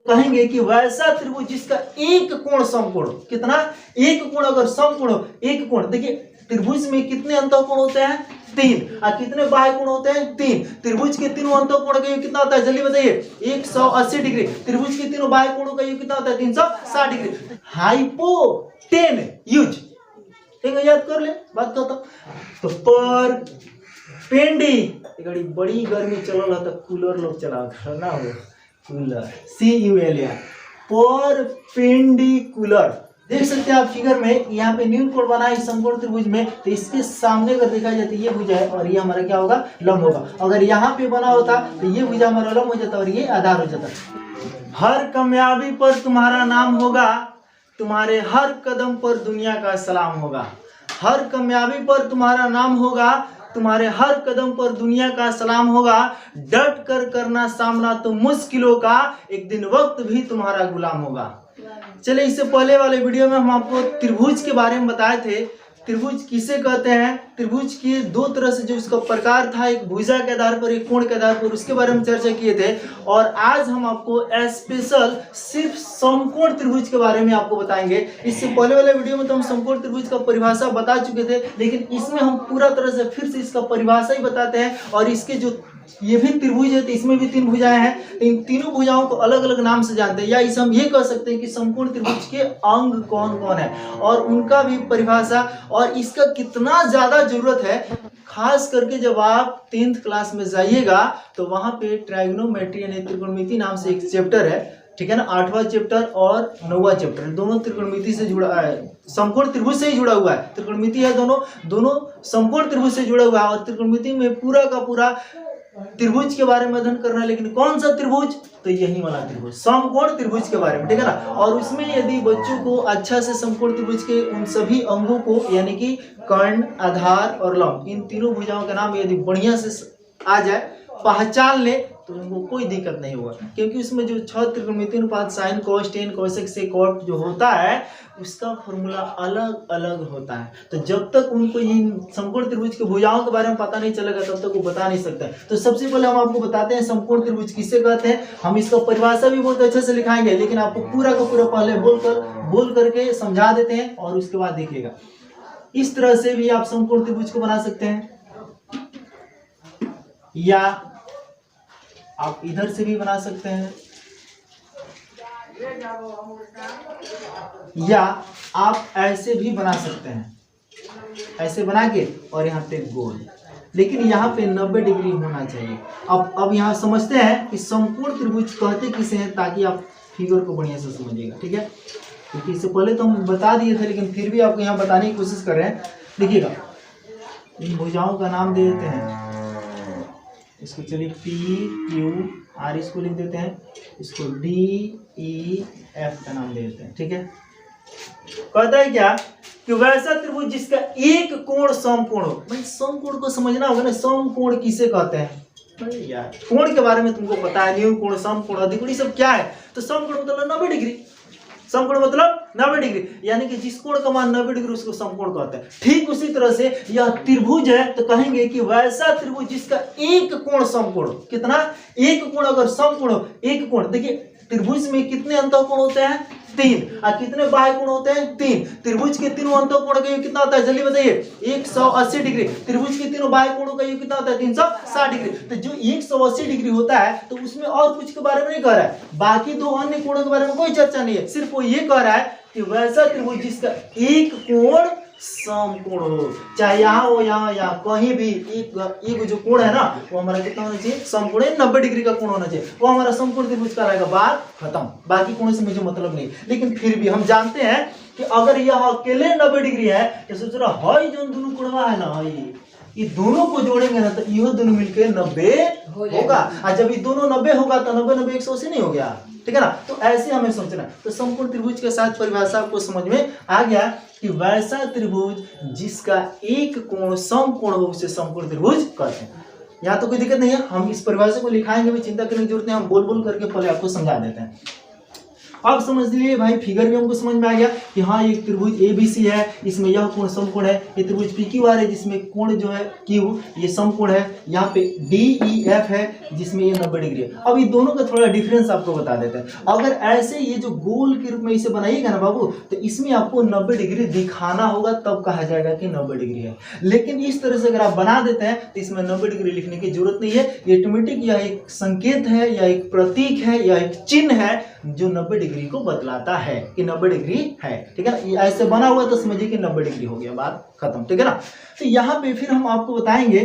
कहेंगे कि वैसा त्रिभुज जिसका एक कोण समकोण, कितना, एक कोण अगर समकोण हो, एक कोण, देखिए त्रिभुज में कितने अंतःकोण होते हैं, 3, और कितने बाह्य कोण होते हैं, 3। त्रिभुज के तीनों अंतःकोण का योग कितना होता है, जल्दी बताइए, 180 डिग्री। त्रिभुज के तीनों बाह्य कोणों का योग कितना होता है, 360 डिग्री। हाइपोटेन्यूज, ठीक है, याद कर ले, बात करता। तो पर पेंडी बड़ी गर्मी चल रहा था, कूलर लोग चला ना, हो कूलर, CULR, परपेंडिकुलर। देख सकते हैं आप फिगर में, यहाँ पे न्यून कोण बना है समकोण त्रिभुज में, तो इसके सामने अगर देखा जाए तो ये भुजा है और ये हमारा क्या होगा, लंब होगा। अगर यहाँ पे बना होता तो ये भुजा हमारा लंब हो जाता और ये आधार हो जाता। हर कामयाबी पर तुम्हारा नाम होगा, तुम्हारे हर कदम पर दुनिया का सलाम होगा। हर कामयाबी पर तुम्हारा नाम होगा, तुम्हारे हर कदम पर दुनिया का सलाम होगा। डट कर करना सामना तो मुश्किलों का, एक दिन वक्त भी तुम्हारा गुलाम होगा। चलिए, इससे पहले वाले वीडियो में हम आपको त्रिभुज के बारे में बताए थे। त्रिभुज किसे कहते हैं, त्रिभुज की दो तरह से जो इसका प्रकार था, एक भुजा के आधार पर, एक कोण के आधार पर, उसके बारे में चर्चा किए थे। और आज हम आपको स्पेशल सिर्फ समकोण त्रिभुज के बारे में आपको बताएंगे। इससे पहले वाले वीडियो में तो हम समकोण त्रिभुज का परिभाषा बता चुके थे, लेकिन इसमें हम पूरा तरह से फिर से इसका परिभाषा ही बताते हैं। और इसके जो ये भी त्रिभुज है, तो इसमें भी 3 भुजाएं हैं, इन तीनों भुजाओं को अलग अलग नाम से जानते हैं, या इसे हम ये कह सकते हैं कि समकोण त्रिभुज के अंग कौन कौन है और उनका भी परिभाषा, और इसका कितना ज्यादा जरूरत है। खास करके जब आप 10th क्लास में जाइएगा तो वहां पे ट्राइगोनोमेट्री यानी त्रिकोणमिति नाम से एक चैप्टर है, ठीक है ना, 8वां चैप्टर और 9वां चैप्टर, दोनों त्रिकोणमिति से जुड़ा है, समकोण त्रिभुज से ही जुड़ा हुआ है। त्रिकोणमिति है दोनों समकोण त्रिभुज से जुड़ा हुआ है। और त्रिकोणमिति में पूरा का पूरा त्रिभुज के बारे में अध्ययन करना है, लेकिन कौन सा त्रिभुज, तो यही वाला त्रिभुज, समकोण त्रिभुज के बारे में, ठीक है ना। और उसमें यदि बच्चों को अच्छा से समकोण त्रिभुज के उन सभी अंगों को, यानी कि कर्ण, आधार और लंब, इन तीनों भुजाओं का नाम यदि बढ़िया से आ जाए, पहचान ले, तो उनको कोई दिक्कत नहीं होगा। क्योंकि उसमें जो 6 त्रिकोणमिति अनुपात साइन कोस टेन कोसेक से कॉट जो होता है, उसका फॉर्मूला अलग अलग होता है। तो जब तक उनको इन समकोण त्रिभुज के भुजाओं के बारे में पता नहीं चलेगा, तब तक वो बता नहीं सकता। तो सबसे पहले हम आपको बताते हैं समकोण त्रिभुज किसे कहते हैं। हम इसका परिभाषा भी बहुत अच्छे से लिखाएंगे, लेकिन आपको पूरा का पूरा पहले बोल करके समझा देते हैं, और उसके बाद देखिएगा। इस तरह से भी आप समकोण त्रिभुज को बना सकते हैं, या आप इधर से भी बना सकते हैं, या आप ऐसे भी बना सकते हैं, ऐसे बना के और यहाँ पे गोल, लेकिन यहाँ पे 90 डिग्री होना चाहिए। अब यहाँ समझते हैं कि समकोण त्रिभुज कहते किसे हैं, ताकि आप फिगर को बढ़िया से समझिएगा, ठीक है। क्योंकि इससे पहले तो हम बता दिए थे, लेकिन फिर भी आपको यहाँ बताने की कोशिश कर रहे हैं। देखिएगा, इन भुजाओं का नाम दे देते हैं, इसको चलिए PQR इसको लिख देते हैं, इसको DEF का नाम दे देते हैं, ठीक है। कहता है क्या कि वैसा त्रिभुज जिसका एक कोण समकोण हो। भाई समकोण को समझना होगा ना, समकोण किसे कहते हैं यार, कोण के बारे में तुमको पता है, न्यून कोण, समकोण, अधिकोण, सब क्या है। तो समकोण मतलब 90 डिग्री, समकोण मतलब 90 डिग्री, यानी कि जिस कोण का मान 90 डिग्री उसको समकोण कहते हैं। ठीक उसी तरह से यह त्रिभुज है, तो कहेंगे कि वैसा त्रिभुज जिसका एक कोण समकोण, कितना, एक कोण अगर समकोण हो, एक कोण, देखिए त्रिभुज में कितने अंतःकोण होते हैं, 3, और कितने बाह्य कोण होते हैं, 3। त्रिभुज के तीनों अंतःकोण का योग कितना होता है, जल्दी बताइए, 180 डिग्री। त्रिभुज के तीनों बाह्य कोणों का योग कितना होता है, 360 डिग्री। तो जो 180 डिग्री होता है, तो उसमें और कुछ के बारे में नहीं कह रहा है, बाकी 2 अन्य कोणों के बारे में कोई चर्चा नहीं है, सिर्फ वो ये कह रहा है कि वैसा त्रिभुज जिसका एक कोण समकोण हो, चाहे यहाँ हो यहाँ कहीं भी, एक जो कोण है ना, वो हमारा कितना होना चाहिए, समकोण, 90 डिग्री का कोण होना चाहिए, वो हमारा समकोण त्रिभुज का रहेगा। बात खत्म, बाकी कोण से मुझे मतलब नहीं। लेकिन फिर भी हम जानते हैं कि अगर यह अकेले 90 डिग्री है, तो सोच रहा है जो दोनों कोणवा है ना, ये दोनों को जोड़ेंगे ना, तो ये दोनों मिलकर 90 होगा। और जब ये दोनों 90 होगा, तो 90 180 नहीं हो गया, ठीक है ना। तो ऐसे हमें सोचना। तो समकोण त्रिभुज के साथ परिभाषा आपको समझ में आ गया कि वैसा त्रिभुज जिसका एक कोण समकोण हो, उसे समकोण त्रिभुज कहते हैं। यहाँ तो कोई दिक्कत नहीं है, हम इस परिभाषा को लिखाएंगे भी, चिंता करने की जरूरत नहीं, हम बोल करके पहले आपको समझा देते हैं। अब समझ लिए भाई, फिगर में हमको समझ में आ गया कि हाँ ये त्रिभुज ABC है, इसमें यह कोण समकोण है। ये त्रिभुज PQR है जिसमें कोण जो है Q ये समकोण है। यहाँ पे DEF है जिसमें ये 90 डिग्री है। अब ये दोनों का थोड़ा डिफरेंस आपको बता देते हैं। अगर ऐसे ये जो गोल के रूप में इसे बनाइएगा ना बाबू, तो इसमें आपको 90 डिग्री दिखाना होगा, तब कहा जाएगा कि 90 डिग्री है। लेकिन इस तरह से अगर आप बना देते हैं तो इसमें 90 डिग्री लिखने की जरूरत नहीं है। ये ऑटोमेटिक या एक संकेत है या एक प्रतीक है या एक चिन्ह है जो 90 डिग्री को बतलाता है कि 90 डिग्री है। ठीक है ना, ये ऐसे बना हुआ तो समझिए कि 90 डिग्री हो गया, बात खत्म। ठीक है ना। तो यहाँ पे फिर हम आपको बताएंगे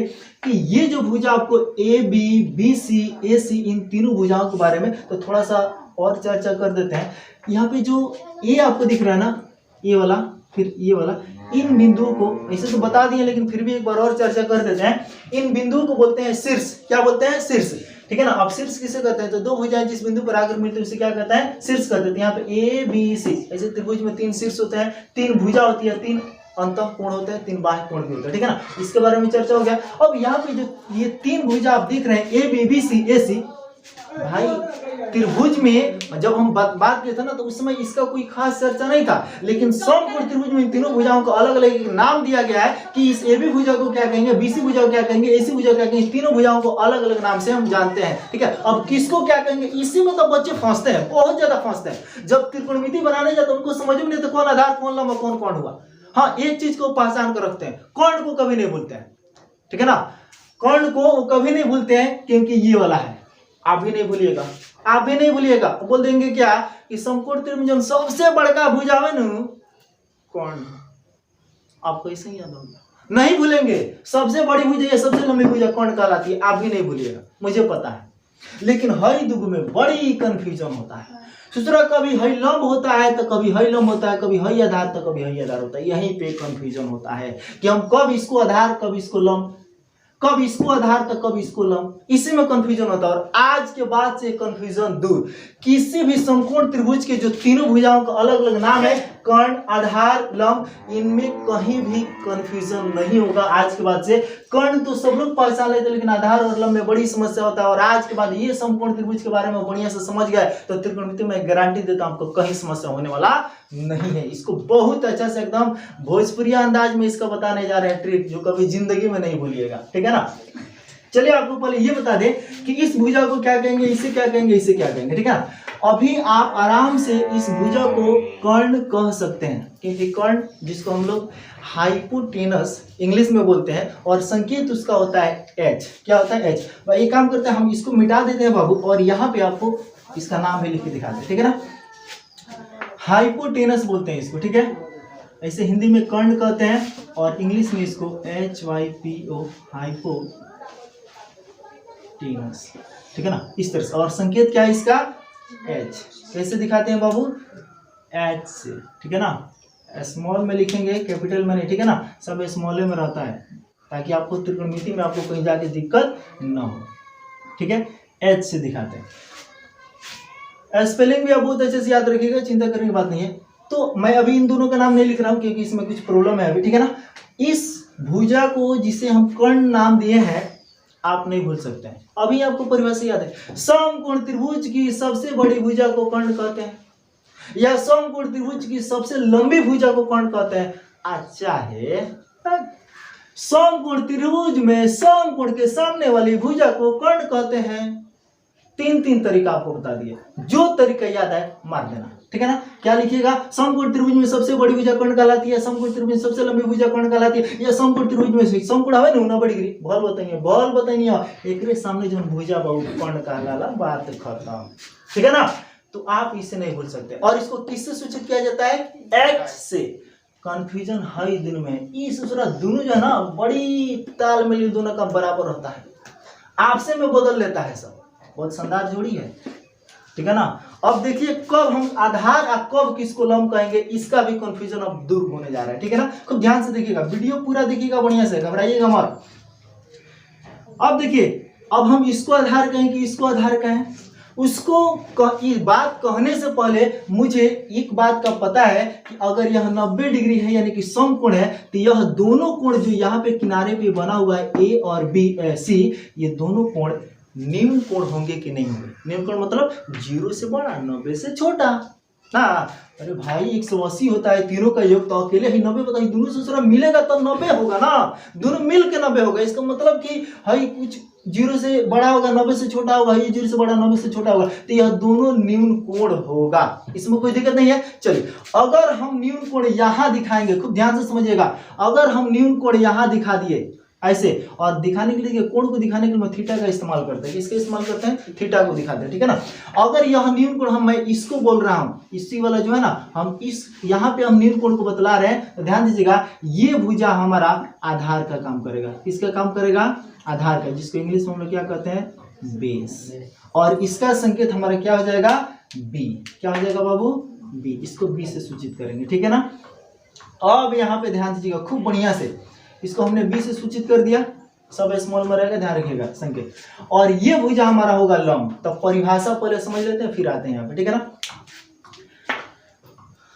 कि ये जो भुजा आपको AB BC AC इन तीनों भुजाओं के बारे में तो थोड़ा सा और चर्चा कर देते हैं। यहाँ पे जो ए आपको दिख रहा है ना, ये वाला फिर ये वाला, इन बिंदुओं को ऐसे तो बता दिए लेकिन फिर भी एक बार और चर्चा कर देते हैं। इन बिंदुओं को बोलते हैं शीर्ष। क्या बोलते हैं? शीर्ष। ठीक है ना। अब शीर्ष किसे कहते हैं? तो दो भुजाएं जिस बिंदु पर आकर मिलते हैं उसे क्या कहते हैं? शीर्ष कहते हैं। यहाँ पे ABC ऐसे त्रिभुज में 3 शीर्ष होते हैं, 3 भुजा होती है, 3 अंतः कोण होते हैं, 3 बाह्य कोण भी होते हैं। ठीक है ना, इसके बारे में चर्चा हो गया। अब यहाँ पे जो ये 3 भुजा आप देख रहे हैं AB BC AC, भाई त्रिभुज में जब हम बात किए थे ना तो उस समय इसका कोई खास चर्चा नहीं था, लेकिन समकोण त्रिभुज में इन तीनों भुजाओं को अलग अलग नाम दिया गया है कि इस AB भुजा को क्या कहेंगे, BC भुजा को क्या कहेंगे, AC भुजा को क्या कहेंगे। तीनों भुजाओं को अलग अलग नाम से हम जानते हैं। ठीक है, अब किसको क्या कहेंगे इसी में तो बच्चे फंसते हैं, बहुत ज्यादा फंसते हैं। जब त्रिकोणमिति बनाने जाते उनको समझ में नहीं तो कौन आधार कौन लंब कौन कोण हुआ। हाँ, एक चीज को पहचान कर रखते हैं, कर्ण को कभी नहीं भूलते हैं। ठीक है ना, कर्ण को कभी नहीं भूलते हैं क्योंकि ये वाला है, आप भी नहीं भूलिएगा, आप भी नहीं भूलिएगा। बोल देंगे क्या कि समकोण त्रिभुज में सबसे बड़का भुजा है ना कौन, आपको ऐसे ही याद होगा, नहीं भूलेंगे। सबसे बड़ी भुजा या सबसे लंबी भुजा कौन कहलाती है, आप भी नहीं भूलिएगा, मुझे पता है। लेकिन हई दुग में बड़ी कंफ्यूजन होता है। दूसरा कभी हई लंब होता है तो कभी हई लंब होता है, कभी हई आधार तो कभी हई आधार होता है। यहीं पे कंफ्यूजन होता है कि हम कब इसको आधार कब इसको लंब, कब इसको आधार तो कब इसको लंब, इसी में कंफ्यूजन होता है। और आज के बाद से कंफ्यूजन दूर। किसी भी समकोण त्रिभुज के जो तीनों भुजाओं का अलग अलग नाम है, कर्ण आधार लंब, इनमें कहीं भी कंफ्यूजन नहीं होगा आज के बाद से। कर्ण तो सब लोग पहचान लेते लेकिन आधार और लंब में बड़ी समस्या होता है। और आज के बाद ये समकोण त्रिभुज के बारे में बढ़िया से समझ गए तो त्रिकोणमिति में गारंटी देता हूं आपको कहीं समस्या होने वाला नहीं है। इसको बहुत अच्छा से एकदम भोजपुरी अंदाज में इसका बताने जा रहे हैं ट्रिक, जो कभी जिंदगी में नहीं भूलिएगा। ठीक है ना। चलिए आपको पहले ये बता दें कि इस भुजा को क्या कहेंगे, इसे क्या कहेंगे, इसे क्या कहेंगे। ठीक है, अभी आप आराम से इस भुजा को कर्ण कह सकते हैं क्योंकि कर्ण जिसको हम लोग हाइपोटेनस इंग्लिश में बोलते हैं और संकेत उसका होता है H। क्या होता है? H। भाई एक काम करते हैं, हम इसको मिटा देते हैं बाबू और यहाँ पे आपको इसका नाम भी लिख के दिखाते हैं। ठीक है ना, हाइपोटेनस बोलते हैं इसको। ठीक है, ऐसे हिंदी में कर्ण कहते हैं और इंग्लिश में इसको HYPO हाइपोटेनस। ठीक है ना, इस तरह से। और संकेत क्या है इसका? H। कैसे दिखाते हैं बाबू? H से। ठीक है ना, स्मॉल में लिखेंगे, कैपिटल में नहीं। ठीक है ना, सब स्मॉल में रहता है ताकि आपको त्रिकोणमिति में आपको कहीं जाके दिक्कत ना हो। ठीक है, H से दिखाते हैं। स्पेलिंग भी आप बहुत अच्छे से याद रखिएगा, चिंता करने की बात नहीं है। तो मैं अभी इन दोनों का नाम नहीं लिख रहा हूं क्योंकि इसमें कुछ प्रॉब्लम है अभी। ठीक है ना, इस भुजा को जिसे हम कर्ण नाम दिए हैं आप नहीं भूल सकते हैं। अभी आपको परिभाषा याद है, समकोण त्रिभुज की सबसे बड़ी भुजा को कर्ण कहते हैं या समकोण त्रिभुज की सबसे लंबी भुजा को कर्ण कहते हैं। अच्छा है, समकोण त्रिभुज में समकोण के सामने वाली भुजा को कर्ण कहते हैं। 3 तरीका आपको बता दिए, जो तरीका याद है मार देना। ठीक है ना, क्या लिखिएगा? समकोण त्रिभुज में सबसे बड़ी भुजा कर्ण कहलाती है, समकोण त्रिभुज में सबसे लंबी भुजा कर्ण कहलाती है, या समकोण त्रिभुज में समकोण है ना 90 डिग्री। बॉल बताइए एक सामने जो भुजा बहु कर्ण कहलाला, बात खत्म। ठीक है ना, तो आप इसे नहीं भूल सकते। और इसको किससे सूचित किया जाता है? H से। कंफ्यूजन है दिन में इस दूसरा दोनों जो है ना बड़ी तालमेल दोनों का बराबर होता है, आपसे में बदल लेता है सब। बहुत शानदार जोड़ी है। ठीक है ना, अब देखिए कब हम आधार और कब किसको लंब कहेंगे, इसका भी कंफ्यूजन अब दूर होने जा रहा है। ठीक है ना, खूब ध्यान से देखिएगा, वीडियो पूरा देखिएगा बढ़िया से, घबराइएगा मत। अब देखिए, अब हम इसको आधार कहें कि इसको आधार कहें, उसको बात कहने से पहले मुझे एक बात का पता है कि अगर यह 90 डिग्री है यानी कि समकोण है तो यह दोनों कोण जो यहाँ पे किनारे पे बना हुआ है A और C, ये दोनों कोण निम्न कोण होंगे कि नहीं होंगे। निम्न कोण मतलब 0 से बड़ा 90 से छोटा। ना। अरे भाई 180 होता है तीनों का योग, तो अकेले ही 90 बताइए, दोनों से जरा मिलेगा तब 90 होगा ना, दोनों मिल के 90 होगा। इसका मतलब कि भाई कुछ 0 से बड़ा होगा 90 से छोटा होगा, ये 0 से बड़ा 90 से छोटा होगा, तो यह दोनों न्यून कोण होगा, इसमें कोई दिक्कत नहीं है। चलिए अगर हम न्यून कोण यहां दिखाएंगे, खूब ध्यान से समझिएगा, अगर हम न्यून कोण यहां दिखा दिए ऐसे, और दिखाने के लिए कोण को दिखाने के लिए मैं थीटा का इस्तेमाल करते हैं, किसका इस्तेमाल करते हैं, थीटा को दिखाते हैं, ठीक है ना। अगर यह न्यून कोण मैं इसको बोल रहा हूं, इसी वाला जो है ना, हम इस यहाँ पे हम न्यून कोण को बतला रहे हैं, तो ध्यान दीजिएगा ये भुजा हमारा आधार का काम करेगा। किसका काम करेगा, आधार का, जिसको इंग्लिश में हम लोग क्या कहते हैं, बेस। और इसका संकेत हमारा क्या हो जाएगा, बी। क्या हो जाएगा बाबू, बी। इसको बी से सूचित करेंगे, ठीक है ना। अब यहाँ पे ध्यान दीजिएगा खूब बढ़िया से, इसको हमने बी से सूचित कर दिया, सब स्मॉल में रहेगा, ध्यान रखिएगा संकेत। और ये भुजा हमारा होगा लंब। तो परिभाषा पहले समझ लेते हैं फिर आते हैं यहाँ पे, ठीक है ना।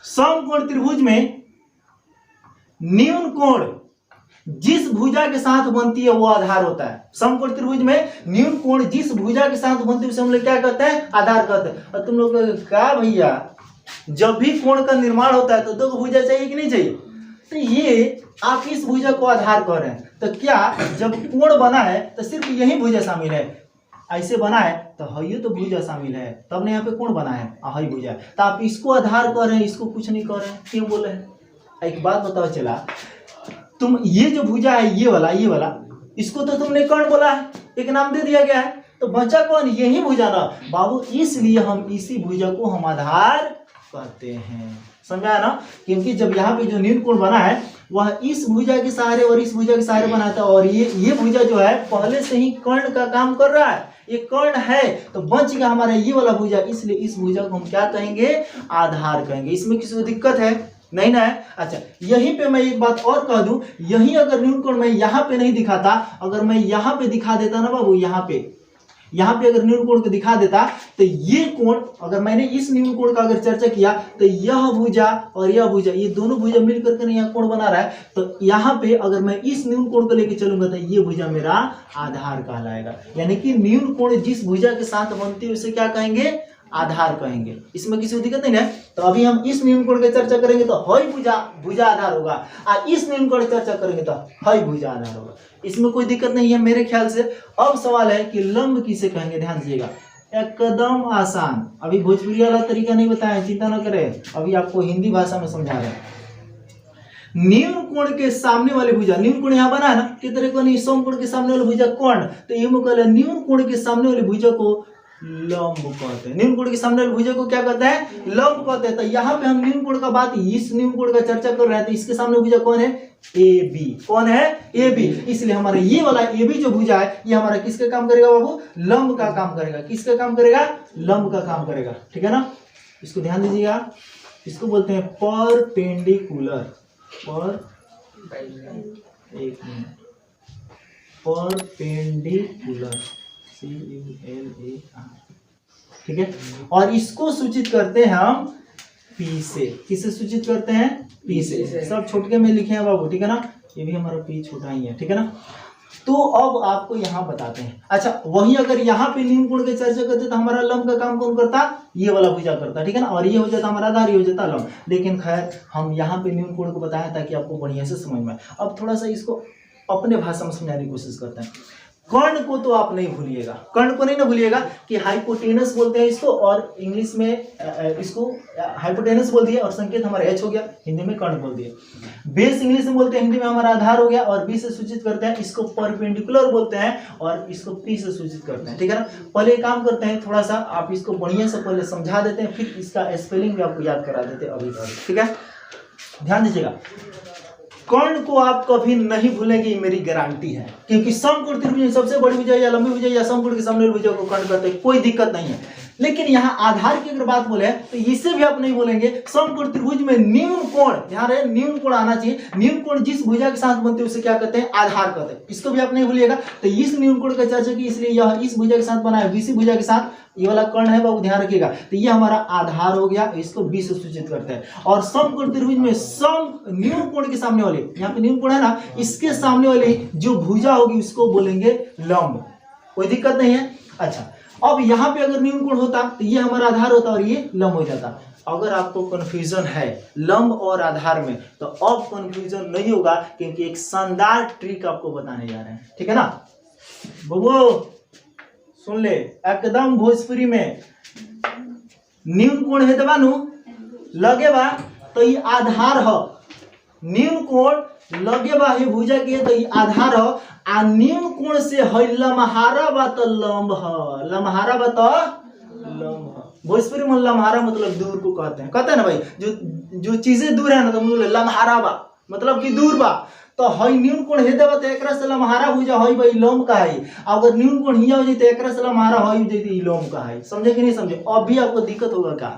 समकोण त्रिभुज में न्यून कोण जिस भुजा के साथ बनती है वो आधार होता है। समकोण त्रिभुज में न्यून कोण जिस भुजा के साथ बनती है उसे हम लोग क्या कहते हैं, आधार कहते हैं। और तुम लोग क्या भैया, जब भी कोण का निर्माण होता है तो दो भुजा चाहिए कि नहीं चाहिए, तो ये आप इस भुजा को आधार कह रहे हैं, तो क्या जब कोण बना है तो सिर्फ यही भुजा शामिल है, ऐसे बना है तो हई तो भुजा शामिल है, तब ने यहाँ पे कोण बना है, हई भुजा, तो आप इसको आधार कर रहे हैं, इसको कुछ नहीं कर रहे हैं, क्यों बोले हैं। एक बात बताओ चला, तुम ये जो भुजा है ये वाला इसको तो तुमने कर्ण बोला है, एक नाम दे दिया गया है, तो बचा कौन, यही भुजा ना बाबू, इसलिए हम इसी भुजा को हम आधार कहते हैं, समझा ना। क्योंकि जब यहाँ पे जो न्यून कोण बना है वह इस भुजा के सहारे और इस भुजा के सहारे बना था, और ये भुजा जो है पहले से ही कर्ण का काम कर रहा है, ये कर्ण है, तो बच गया हमारा ये वाला भुजा, इसलिए इस भुजा को हम क्या कहेंगे, आधार कहेंगे। इसमें किसी को दिक्कत है नहीं ना है। अच्छा यहीं पे मैं एक बात और कह दूं, यही अगर न्यून कोण मैं यहाँ पे नहीं दिखाता, अगर मैं यहाँ पे दिखा देता ना बाबू, यहाँ पे अगर न्यून कोण को दिखा देता, तो ये कोण, अगर मैंने इस न्यून कोण का अगर चर्चा किया, तो यह भुजा और यह भुजा, ये दोनों भुजा मिलकर के यहाँ कोण बना रहा है, तो यहाँ पे अगर मैं इस न्यून कोण को लेके चलूंगा तो ये भुजा मेरा आधार कहलाएगा। यानी कि न्यून कोण जिस भुजा के साथ बनती है उसे क्या कहेंगे, आधार कहेंगे। इसमें किसी को दिक्कत नहीं है। तो अभी हम इस न्यून कोण की चर्चा करेंगे तो हई भुजा आधार होगा, और इस न्यून कोण की चर्चा करेंगे तो हई भुजा आधार होगा, इसमें कोई दिक्कत नहीं है मेरे ख्याल से। अब सवाल है कि लंब किसे कहेंगे, ध्यान दीजिएगा, एकदम आसान। अभी भोजपुरी वाला तरीका नहीं बताया, चिंता न करें, अभी आपको हिंदी भाषा में समझा रहे हैं। न्यून कोण के सामने वाली भुजा, न्यून कोण यहाँ बना है ना, किस तरह को नहीं, समकोण के सामने वाली भुजा कोण, तो ये मुकाबला न्यून कोण के सामने वाली भुजा को लंब कहते हैं। न्यून कोण के सामने वाली भुजा को क्या कहते हैं, लंब कहते हैं। तो यहाँ पे हम न्यून कोण का बात, इस न्यून कोण का चर्चा कर रहे हैं, तो इसके सामने भुजा कौन है, ए बी। कौन है, ए बी। इसलिए हमारा ये वाला ए बी जो भुजा है ये हमारा किसका काम करेगा बाबू, लंब का काम करेगा। किसका काम करेगा, लंब का काम करेगा, ठीक है ना। इसको ध्यान दीजिएगा, इसको बोलते हैं परपेंडिकुलर, परपेंडिकुलर, ठीक है। और इसको सूचित करते हैं हम पी से। किसे सूचित करते हैं, पी से। सब छोटे में लिखे हैं बाबू, ठीक है ना, ये भी हमारा पी छोटा ही है, ठीक है ना। तो अब आपको यहाँ बताते हैं। अच्छा वही अगर यहाँ पे न्यून कोण की चर्चा करते तो हमारा लंब का काम कौन करता, ये वाला भुजा करता, ठीक है ना, और ये हो जाता हमारा आधार, ये हो जाता लंब। लेकिन खैर हम यहाँ पे न्यून कोण को बताया ताकि आपको बढ़िया से समझ में आए। अब थोड़ा सा इसको अपने भाषा में समझाने की कोशिश करते हैं। कर्ण को तो आप नहीं भूलिएगा, कर्ण को नहीं ना भूलिएगा कि हाइपोटेनस बोलते हैं इसको, और इंग्लिश में इसको हाइपोटेनस बोल दिया और संकेत हमारा एच हो गया, हिंदी में कर्ण बोल दिया। बेस इंग्लिश में बोलते हैं, हिंदी में हमारा आधार हो गया, और बी से सूचित करते हैं, इसको परपेंडिकुलर बोलते हैं, और इसको पी से सूचित करते हैं, ठीक है ना। पहले काम करते हैं, थोड़ा सा आप इसको बढ़िया से पहले समझा देते हैं, फिर इसका स्पेलिंग भी आपको याद करा देते हैं अभी, ठीक है। ध्यान दीजिएगा, कर्ण को आप कभी नहीं भूलेंगे, मेरी गारंटी है, क्योंकि समकोण त्रिभुज सबसे बड़ी भुजा या लंबी भुजा या समकोण के सामने भुजा को कर्ण कहते हैं, कोई दिक्कत नहीं है। लेकिन यहाँ आधार की अगर बात बोले तो इसे भी आप नहीं बोलेंगे। समकोण त्रिभुज में न्यून कोण, ध्यान रहे न्यून कोण आना चाहिए, न्यून कोण जिस भुजा के साथ बनते हैं उसे क्या कहते हैं, आधार कहते हैं, इसको भी आप नहीं भूलिएगा। तो इस न्यून कोण का चर्चा की, इसलिए यह इस भुजा के साथ बना है, बीसी भुजा के साथ, ये वाला कर्ण है बाबू, ध्यान रखिएगा। तो ये हमारा आधार हो गया, इसको बी से सूचित करते हैं। और समकोण त्रिभुज में सम न्यून कोण के सामने वाले, यहाँ पे न्यून कोण है ना, इसके सामने वाली जो भुजा होगी उसको बोलेंगे लंब, कोई दिक्कत नहीं है। अच्छा अब यहाँ पे अगर न्यून कोण होता तो ये हमारा आधार होता और ये लंब हो जाता। अगर आपको कंफ्यूजन है लंब और आधार में तो अब कंफ्यूजन नहीं होगा, क्योंकि एक शानदार ट्रिक आपको बताने जा रहे हैं, ठीक है ना बबू, सुन ले एकदम भोजपुरी में। न्यून कोण है दबानु लगे बा तो ये आधार है, न्यून कोण लगे बा ही भुजा के तो ये आधार है, आ न्यून कोण से है लमहारा बा तो लंब है, लमहारा बा तो लंब है। भोजपुरी में लमहारा मतलब दूर को कहते हैं ना भाई, जो चीजें दूर है ना तो मतलब लमहारा बा मतलब कि दूर बा। तो हई न्यून कोण हे देबा तो एकरा से लमहारा हो जा, हई भाई लंब का है। अगर न्यून कोण हिया हो जाए तो एकरा से लमहारा हई हो जाए लंब का है। समझे कि नहीं समझे? अब भी आपको दिक्कत होगा का?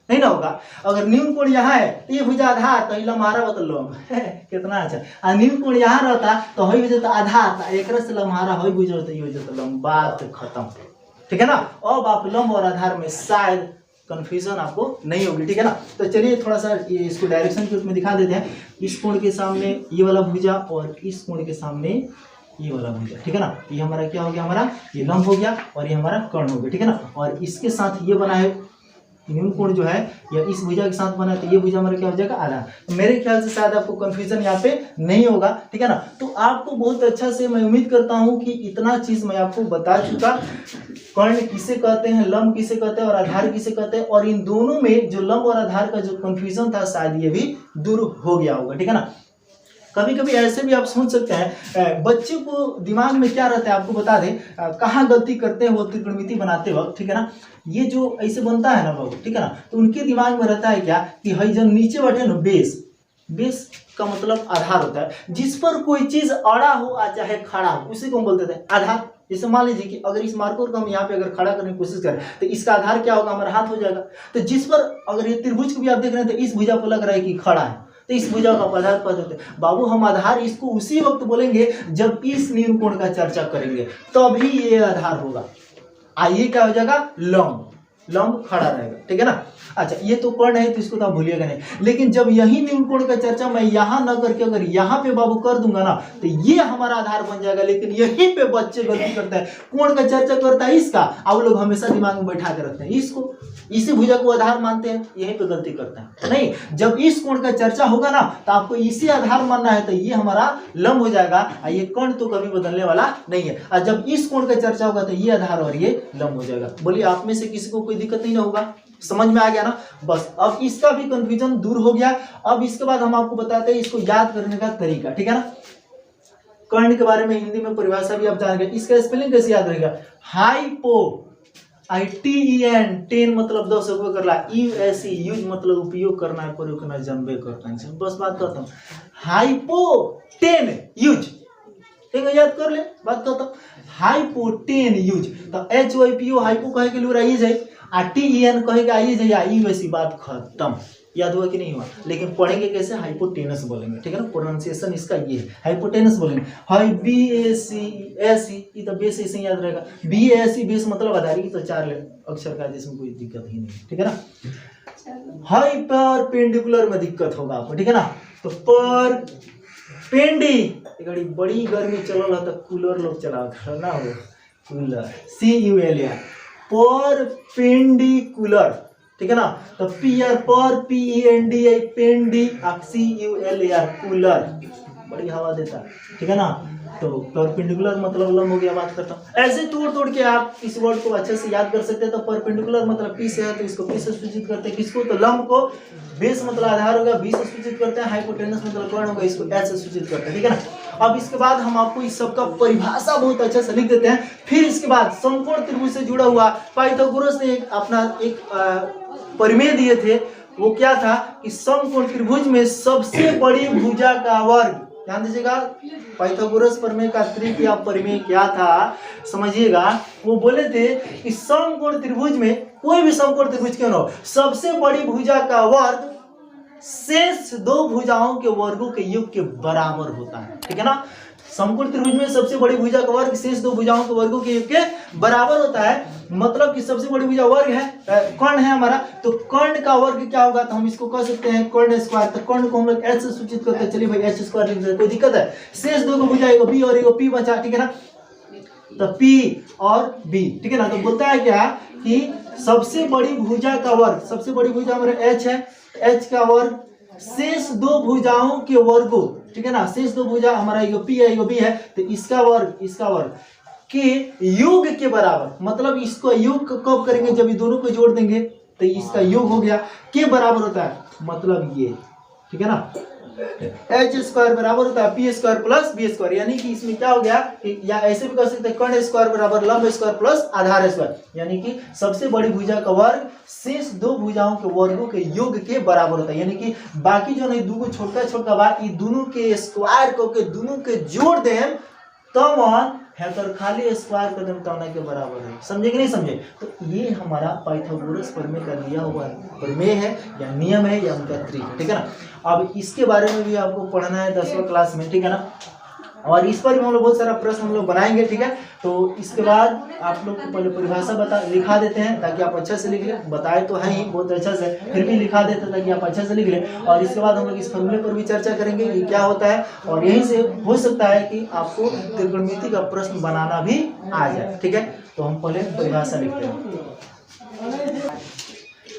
नहीं ना होगा। अगर न्यून कोण यहाँ है तो ये भुजा आधार तो ये लमहारा बा तो लंब कितना अच्छा। आ न्यून कोण यहाँ रहता तो हई हो जाता आधार, एकरा से लमहारा हई भुजा तो ये हो जाता लंब, बात खत्म, ठीक है ना। अब आप लंब और आधार में शायद कंफ्यूजन आपको नहीं होगी, ठीक है ना। तो चलिए थोड़ा सा ये इसको डायरेक्शन के रूप में दिखा देते हैं। इस कोण के सामने ये वाला भुजा और इस कोण के सामने ये वाला भुजा, ठीक है ना। ये हमारा क्या हो गया, हमारा ये लंब हो गया और ये हमारा कर्ण हो गया, ठीक है ना। और इसके साथ ये बना है न्यून कोण जो है या इस भुजा के साथ बना है, तो ये भुजा हमारा क्या हो जाएगा आधार। तो मेरे ख्याल से शायद आपको कंफ्यूजन यहाँ पे नहीं होगा, ठीक है ना। तो आपको बहुत अच्छा से मैं उम्मीद करता हूँ कि इतना चीज मैं आपको बता चुका। कर्ण किसे कहते हैं, लंब किसे कहते हैं और आधार किसे कहते हैं, और इन दोनों में जो लंब और आधार का जो कंफ्यूजन था शायद ये भी दूर हो गया होगा, ठीक है ना। कभी कभी ऐसे भी आप सोच सकते हैं बच्चे को दिमाग में क्या रहता है, आपको बता दें कहाँ गलती करते हैं वो त्रिकोणमिति बनाते वक्त, ठीक है ना। ये जो ऐसे बनता है ना बाबू, ठीक है ना, तो उनके दिमाग में रहता है क्या कि हई जब नीचे बैठे ना बेस का मतलब आधार होता है, जिस पर कोई चीज अड़ा हो चाहे खड़ा हो उसी को हम बोलते थे आधार। जैसे मान लीजिए कि अगर इस मार्कर को हम यहाँ पे अगर खड़ा करने की कोशिश करें तो इसका आधार क्या होगा, हमारा हाथ हो जाएगा। तो जिस पर अगर ये त्रिभुज को भी आप देख रहे हैं तो इस भुजा पर लग रहा है कि खड़ा है, तो इस भुजा का आधार पद होते हैं। बाबू हम आधार इसको उसी वक्त बोलेंगे जब इस न्यून कोण का चर्चा करेंगे, तभी ये आधार होगा। आइए क्या हो जाएगा, लंब खड़ा रहेगा, ठीक है ना। अच्छा ये तो कर्ण है तो इसको तो आप भूलिएगा नहीं, लेकिन जब यही न्यून कोण का चर्चा मैं यहाँ न करके अगर यहाँ पे बाबू कर दूंगा ना तो ये हमारा आधार बन जाएगा। लेकिन यहीं पे बच्चे गलती करते हैं, कोण का चर्चा करता है इसका, आप लोग हमेशा दिमाग में बैठा के रखते हैं इसको, इसी भुजा को आधार मानते हैं, यहीं पे गलती करते हैं। नहीं, जब इस कोण का चर्चा होगा ना तो आपको इसी आधार मानना है, तो ये हमारा लंब हो जाएगा। ये कर्ण तो कभी बदलने वाला नहीं है। और जब इस कोण का चर्चा होगा तो ये आधार और ये लंब हो जाएगा। बोलिए आप में से किसी को कोई दिक्कत नहीं ना होगा? समझ में आ गया ना? बस अब इसका भी कंफ्यूजन दूर हो गया। अब इसके बाद हम आपको बताते हैं इसको याद करने का तरीका, ठीक है ना। कर्ण के बारे में हिंदी में परिभाषा भी आप जान गए, इसका स्पेलिंग कैसे याद रहेगा, हाइपो ITEN 10 मतलब 10 उपयोग करला, USE यूज मतलब उपयोग करना है, प्रयोग करना जानबे करता है, बस बात करता हूँ। हाइपोटेन यूज, ठीक है, याद कर ले, बात करता हूँ। हाइपोटेन यूज तो HYPO हाइपो कहे के लिए रही जाए, TEN कहे के आई जाए, वैसी बात खत्म। याद हुआ कि नहीं हुआ? लेकिन पढ़ेंगे कैसे, हाइपोटेनस बोलेंगे, ठीक है ना। प्रोनाउंसिएशन इसका ये है, हाइपोटेनस बोलेंगे। हाई BAC ये तो बेस ऐसे याद रहेगा, BAC बेस मतलब आधारी, तो 4 अक्षर का, जिसमें कोई दिक्कत ही नहीं, ठीक है ना। हाई परपेंडिकुलर में दिक्कत होगा आपको, ठीक है ना। तो पर पेंडी बड़ी गर्मी चल तो कूलर लोग चला ना, हो कूलर CULR परपेंडिकुलर, ठीक है ना। तो PR पर PENDI पेंडी, CULR कूलर, बड़ी हवा देता है, ठीक है ना। तो परपेंडिकुलर मतलब लंब हो गया, बात करता हूँ। ऐसे तोड़ के आप इस वर्ड को अच्छे से याद कर सकते हैं। तो परपेंडिकुलर मतलब P से है तो इसको P से सूचित करते हैं, किसको, तो लंब को। बेस मतलब आधार होगा, B से सूचित करते हैं। हाइपोटेनस मतलब कर्ण होगा, इसको H से सूचित करते हैं, ठीक है ना। अब इसके बाद हम आपको इस सबका परिभाषा बहुत अच्छे से लिख देते हैं। फिर इसके बाद समकोण त्रिभुज से जुड़ा हुआ पाइथागोरस ने अपना एक परिमेय दिए थे। वो क्या था कि समकोण त्रिभुज में सबसे बड़ी भुजा का वर्ग, ध्यान दीजिएगा, पाइथागोरस प्रमेय का त्रिक या परिमेय क्या था समझिएगा। वो बोले थे कि समकोण त्रिभुज में, कोई भी समकोण त्रिभुज क्यों ना हो, सबसे बड़ी भुजा का वर्ग शेष 2 भुजाओं के वर्गों के योग के बराबर होता है, ठीक है ना। समकोण त्रिभुज में सबसे बड़ी भुजा का वर्ग शेष 2 भुजाओं के वर्गों के योग के बराबर होता है। मतलब कि सबसे बड़ी भुजा वर्ग है, कर्ण है हमारा, तो कर्ण का वर्ग क्या होगा, तो हम इसको कह सकते हैं कर्ण स्क्वायर। तो कर्ण को हम लोग H से सूचित करते हैं, चलिए भाई H स्क्वायर लिख देते हैं, कोई दिक्कत है। शेष 2 भुजा, एगो B और एगो P बचा, ठीक है ना। तो P और B, ठीक है ना। तो बोलता है क्या कि सबसे बड़ी भुजा का वर्ग, सबसे बड़ी भुजा हमारा H है, H का वर्ग शेष दो भुजाओं के वर्गों, ठीक है ना, शेष दो भुजा हमारा यो P है यो B है, तो इसका वर्ग के योग के बराबर, मतलब इसको योग कब करेंगे, जब ये दोनों को जोड़ देंगे तो इसका योग हो गया, के बराबर होता है, मतलब ये, ठीक है ना, एच स्क्वायर बराबर होता है P square plus B square, यानी कि इसमें क्या हो गया, या ऐसे भी कह सकते हैं कर्ण स्क्वायर बराबर लंब स्क्वायर प्लस आधार स्क्वायर, यानी कि सबसे बड़ी भुजा का वर्ग शेष दो भुजाओं के वर्गों के योग के बराबर होता है, यानी कि बाकी जो नहीं दो छोटा छोटा बात, ये दोनों के स्क्वायर को के दोनों के जोड़ दें तब है तो खाली स्क्वायर कदम तौना के बराबर है, समझे कि नहीं समझे। तो ये हमारा पाइथागोरस प्रमेय का दिया हुआ प्रमेय है या नियम है या उनका ट्रिक है, ठीक है ना। अब इसके बारे में भी आपको पढ़ना है 10वीं क्लास में, ठीक है ना, और इस पर भी हम लोग बहुत सारा प्रश्न हम लोग बनाएंगे, ठीक है। तो इसके बाद आप लोग को पहले परिभाषा लिखा देते हैं ताकि आप अच्छे से लिख लें, बताए तो है ही बहुत अच्छा से, फिर भी लिखा देते हैं ताकि आप अच्छे से लिख लें, और इसके बाद हम लोग इस फॉर्मूले पर भी चर्चा करेंगे ये क्या होता है, और यहीं से हो सकता है कि आपको त्रिकोणमिति का प्रश्न बनाना भी आ जाए, ठीक है। तो हम पहले परिभाषा लिखते हैं,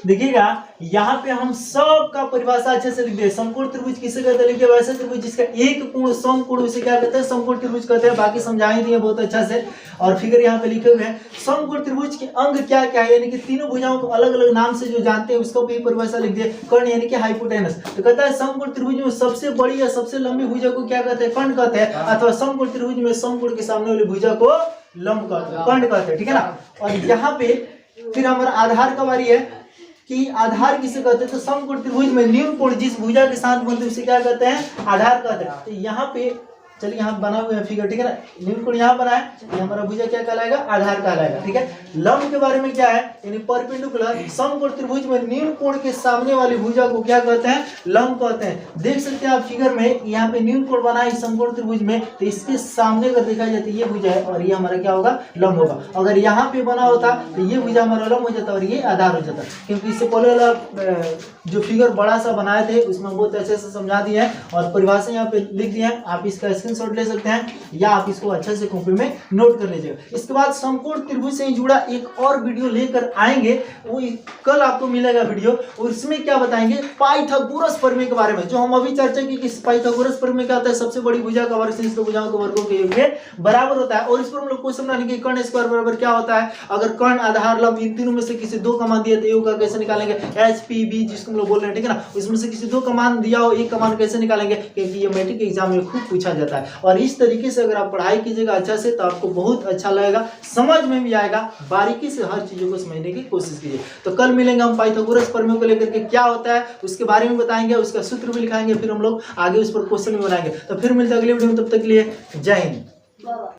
देखिएगा यहाँ पे हम सब का परिभाषा अच्छे से लिख दे। समकोण त्रिभुज किसे कहते हैं, लिखिए वैसे त्रिभुज जिसका एक कोण समकोण उसे क्या कहते हैं, समकोण त्रिभुज कहते हैं, बाकी समझाए दिए बहुत अच्छा से, और फिगर यहाँ पे लिखे हुए हैं। समकोण त्रिभुज के अंग क्या क्या है, यानी कि तीनों भुजाओं को अलग अलग नाम से जो जानते हैं उसको भी परिभाषा लिख दिए। कर्ण यानी कि हाइपोटेनस, तो कहता है समकोण त्रिभुज में सबसे बड़ी या सबसे लंबी भुजा को क्या कहते हैं, कर्ण कहते हैं, अथवा समकोण त्रिभुज में समकोण के सामने वाली भुजा को लंब कहते हैं, कर्ण कहते हैं, ठीक है ना। और यहाँ पे फिर हमारा आधार का बारी है कि आधार किसे कहते हैं, तो समकोण त्रिभुज में न्यून कोण जिस भुजा के साथ बनते हैं उसे क्या कहते हैं, आधार कहते हैं। तो यहाँ पे चलिए यहाँ बना हुआ है फिगर, ठीक है ना, न्यून कोण यहाँ बना है, ये हमारा भुजा क्या कहलाएगा, आधार कहलाएगा, ठीक है। लंब के बारे में क्या है, यानी परपेंडिकुलर, समकोण त्रिभुज में न्यून कोण के सामने वाली भुजा को क्या कहते हैं, लंब कहते हैं। देख सकते हैं आप फिगर में, यहाँ पे न्यून कोण बना है समकोण त्रिभुज में, तो इसके सामने अगर देखा जाए तो ये भुजा है और ये हमारा क्या होगा, लंब होगा। अगर यहाँ पे बना होता तो ये भुजा हमारा लंब हो जाता और ये आधार हो जाता, क्योंकि इससे पहले वाला जो फिगर बड़ा सा बनाए थे उसमें बहुत अच्छे से समझा दिया है और परिभाषा यहाँ पे लिख दिया है, आप इसका स्क्रीनशॉट ले सकते हैं या आप इसको अच्छे से कॉपी में नोट कर लीजिएगा। इसके बाद समकोण त्रिभुज से जुड़ा एक और वीडियो लेकर आएंगे, वो कल आपको मिलेगा वीडियो, और इसमें क्या बताएंगे, पाइथागोरस प्रमेय के बारे में, जो हम अभी चर्चा की कि पाइथागोरस प्रमेय क्या होता है, सबसे बड़ी भुजा का वर्ग शेष दो भुजाओं के वर्गों के योग के बराबर होता है। और इस पर हम लोग क्वेश्चन बनाएंगे कर्ण स्क्वायर बराबर क्या होता है, अगर कर्ण आधार लंब इन तीनों में से किसी दो का मान दिया तो योग का कैसे निकालेंगे, एच पी बी जिसको हम लोग बोल रहे हैं, ठीक है ना, इसमें से किसी दो का मान दिया हो, एक का मान कैसे निकालेंगे, क्योंकि ये मैट्रिक एग्जाम में खूब पूछा जाता है। और इस तरीके से अगर आप पढ़ाई कीजिएगा अच्छा से तो आपको बहुत अच्छा लगेगा, समझ में भी आएगा, बारीकी से हर चीजों को समझने की कोशिश कीजिए। तो कल मिलेंगे हम पाइथागोरस प्रमेय को लेकर के क्या होता है उसके बारे में बताएंगे, उसका सूत्र भी लिखाएंगे, फिर हम लोग आगे उस पर क्वेश्चन भी बनाएंगे। तो फिर मिलते हैं अगले वीडियो में, तब तक के लिए जय हिंद।